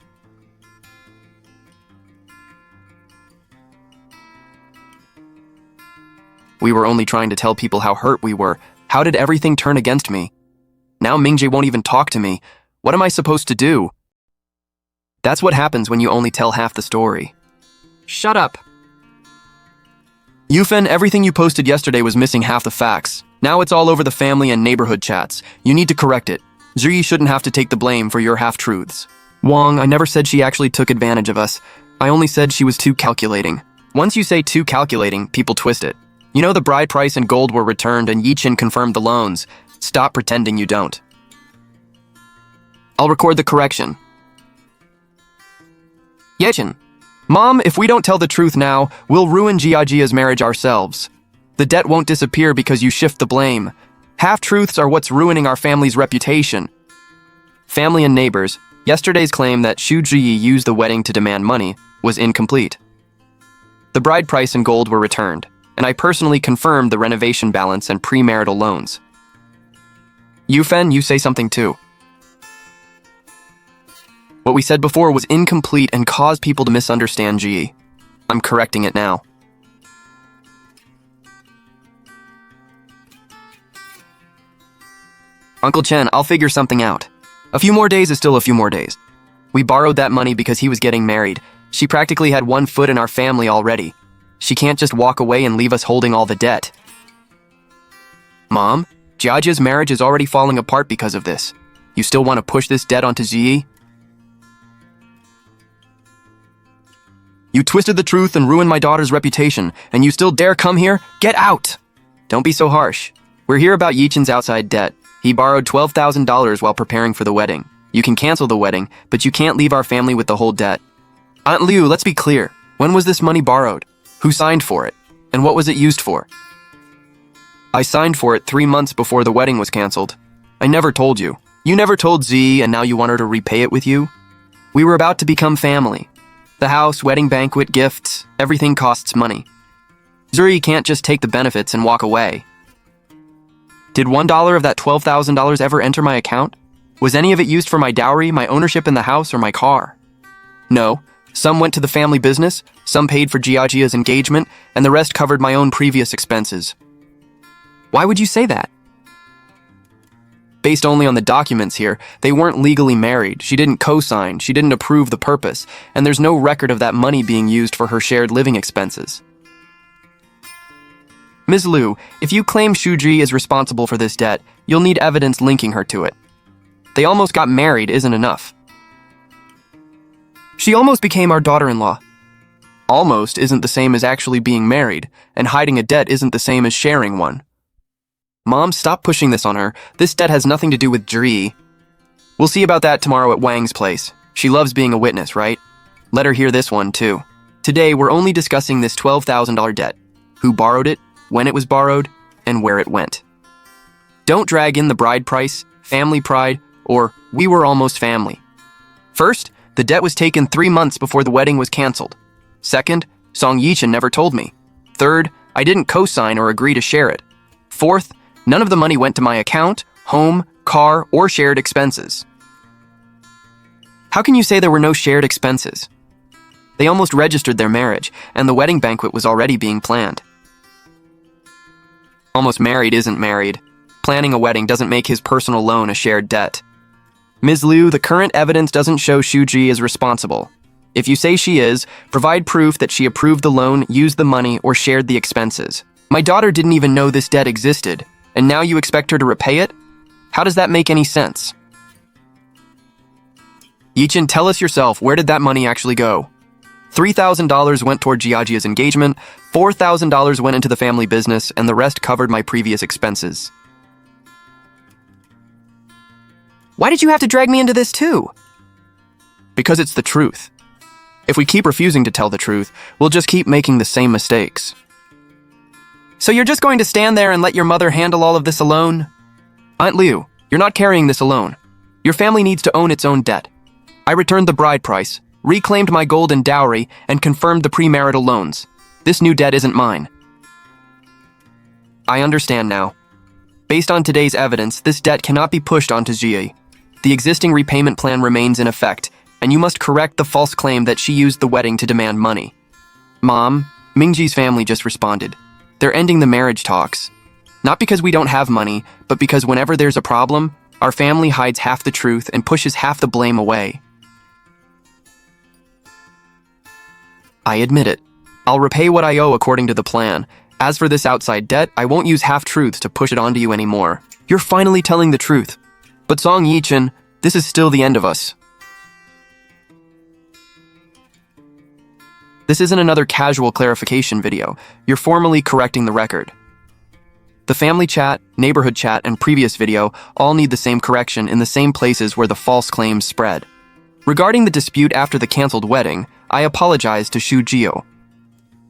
We were only trying to tell people how hurt we were. How did everything turn against me? Now Mingxi won't even talk to me. What am I supposed to do? That's what happens when you only tell half the story. Shut up. Yufen, everything you posted yesterday was missing half the facts. Now it's all over the family and neighborhood chats. You need to correct it. Zhi shouldn't have to take the blame for your half-truths. Wang, I never said she actually took advantage of us. I only said she was too calculating. Once you say too calculating, people twist it. You know the bride price and gold were returned and Yichin confirmed the loans. Stop pretending you don't. I'll record the correction. Yichin. Mom, if we don't tell the truth now, we'll ruin Jiajia's marriage ourselves. The debt won't disappear because you shift the blame. Half-truths are what's ruining our family's reputation. Family and neighbors, yesterday's claim that Xu Zhiyi used the wedding to demand money was incomplete. The bride price and gold were returned, and I personally confirmed the renovation balance and premarital loans. Yufen, you say something too. What we said before was incomplete and caused people to misunderstand Ji. I'm correcting it now. Uncle Chen, I'll figure something out. A few more days is still a few more days. We borrowed that money because he was getting married. She practically had one foot in our family already. She can't just walk away and leave us holding all the debt. Mom, Jiajia's marriage is already falling apart because of this. You still want to push this debt onto Ziyi? You twisted the truth and ruined my daughter's reputation, and you still dare come here? Get out! Don't be so harsh. We're here about Yichin's outside debt. He borrowed $12,000 while preparing for the wedding. You can cancel the wedding, but you can't leave our family with the whole debt. Aunt Liu, let's be clear. When was this money borrowed? Who signed for it? And what was it used for? I signed for it 3 months before the wedding was canceled. I never told you. You never told Z, and now you want her to repay it with you? We were about to become family. The house, wedding banquet, gifts, everything costs money. Zuri can't just take the benefits and walk away. Did $1 of that $12,000 ever enter my account? Was any of it used for my dowry, my ownership in the house, or my car? No. Some went to the family business, some paid for Jiajia's engagement, and the rest covered my own previous expenses. Why would you say that? Based only on the documents here, they weren't legally married, she didn't co-sign, she didn't approve the purpose, and there's no record of that money being used for her shared living expenses. Ms. Liu, if you claim Shuji is responsible for this debt, you'll need evidence linking her to it. They almost got married isn't enough. She almost became our daughter-in-law. Almost isn't the same as actually being married, and hiding a debt isn't the same as sharing one. Mom, stop pushing this on her. This debt has nothing to do with Zhi. We'll see about that tomorrow at Wang's place. She loves being a witness, right? Let her hear this one, too. Today, we're only discussing this $12,000 debt. Who borrowed it, when it was borrowed, and where it went. Don't drag in the bride price, family pride, or we were almost family. First, the debt was taken 3 months before the wedding was canceled. Second, Song Yichin never told me. Third, I didn't co-sign or agree to share it. Fourth, none of the money went to my account, home, car, or shared expenses. How can you say there were no shared expenses? They almost registered their marriage, and the wedding banquet was already being planned. Almost married isn't married. Planning a wedding doesn't make his personal loan a shared debt. Ms. Liu, the current evidence doesn't show Shuji is responsible. If you say she is, provide proof that she approved the loan, used the money, or shared the expenses. My daughter didn't even know this debt existed, and now you expect her to repay it? How does that make any sense? Yichin, tell us yourself, where did that money actually go? $3,000 went toward Jiajia's engagement, $4,000 went into the family business, and the rest covered my previous expenses. Why did you have to drag me into this too? Because it's the truth. If we keep refusing to tell the truth, we'll just keep making the same mistakes. So you're just going to stand there and let your mother handle all of this alone? Aunt Liu, you're not carrying this alone. Your family needs to own its own debt. I returned the bride price, reclaimed my gold and dowry, and confirmed the premarital loans. This new debt isn't mine. I understand now. Based on today's evidence, this debt cannot be pushed onto Jie. The existing repayment plan remains in effect, and you must correct the false claim that she used the wedding to demand money. Mom, Mingji's family just responded. They're ending the marriage talks. Not because we don't have money, but because whenever there's a problem, our family hides half the truth and pushes half the blame away. I admit it. I'll repay what I owe according to the plan. As for this outside debt, I won't use half-truths to push it onto you anymore. You're finally telling the truth. But Song Yichin, this is still the end of us. This isn't another casual clarification video. You're formally correcting the record. The family chat, neighborhood chat, and previous video all need the same correction in the same places where the false claims spread. Regarding the dispute after the canceled wedding, I apologize to Shu Jio.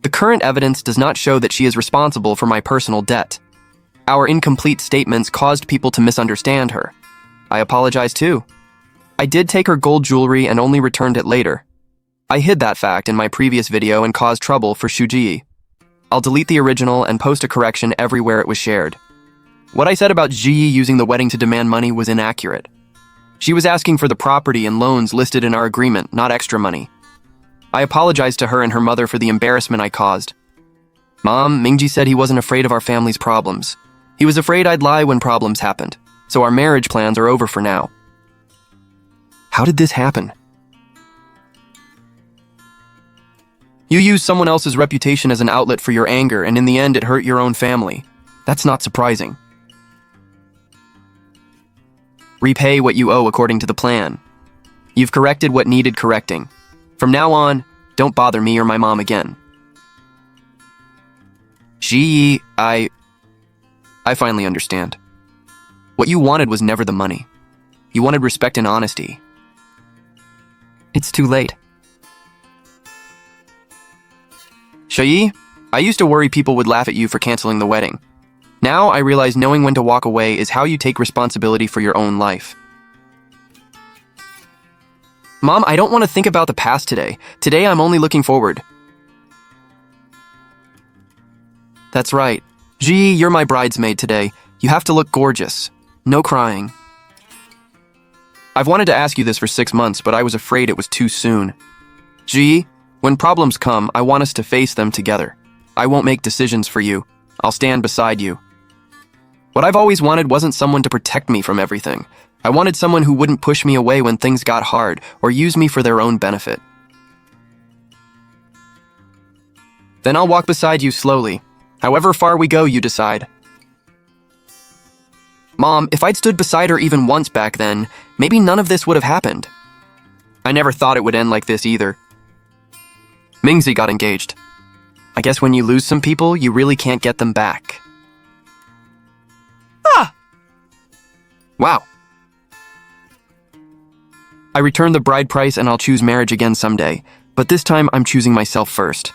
The current evidence does not show that she is responsible for my personal debt. Our incomplete statements caused people to misunderstand her. I apologize too. I did take her gold jewelry and only returned it later. I hid that fact in my previous video and caused trouble for Shuji. I'll delete the original and post a correction everywhere it was shared. What I said about Ji using the wedding to demand money was inaccurate. She was asking for the property and loans listed in our agreement, not extra money. I apologized to her and her mother for the embarrassment I caused. Mom, Mingji said he wasn't afraid of our family's problems. He was afraid I'd lie when problems happened, so our marriage plans are over for now. How did this happen? You used someone else's reputation as an outlet for your anger, and in the end it hurt your own family. That's not surprising. Repay what you owe according to the plan. You've corrected what needed correcting. From now on, don't bother me or my mom again. Gee, I finally understand. What you wanted was never the money. You wanted respect and honesty. It's too late. Shayi, I used to worry people would laugh at you for canceling the wedding. Now I realize knowing when to walk away is how you take responsibility for your own life. Mom, I don't want to think about the past today. Today I'm only looking forward. That's right. Ji, you're my bridesmaid today. You have to look gorgeous. No crying. I've wanted to ask you this for 6 months, but I was afraid it was too soon. Ji, when problems come, I want us to face them together. I won't make decisions for you. I'll stand beside you. What I've always wanted wasn't someone to protect me from everything. I wanted someone who wouldn't push me away when things got hard or use me for their own benefit. Then I'll walk beside you slowly. However far we go, you decide. Mom, if I'd stood beside her even once back then, maybe none of this would have happened. I never thought it would end like this either. Mingzi got engaged. I guess when you lose some people, you really can't get them back. Ah! Wow. I returned the bride price and I'll choose marriage again someday, but this time I'm choosing myself first.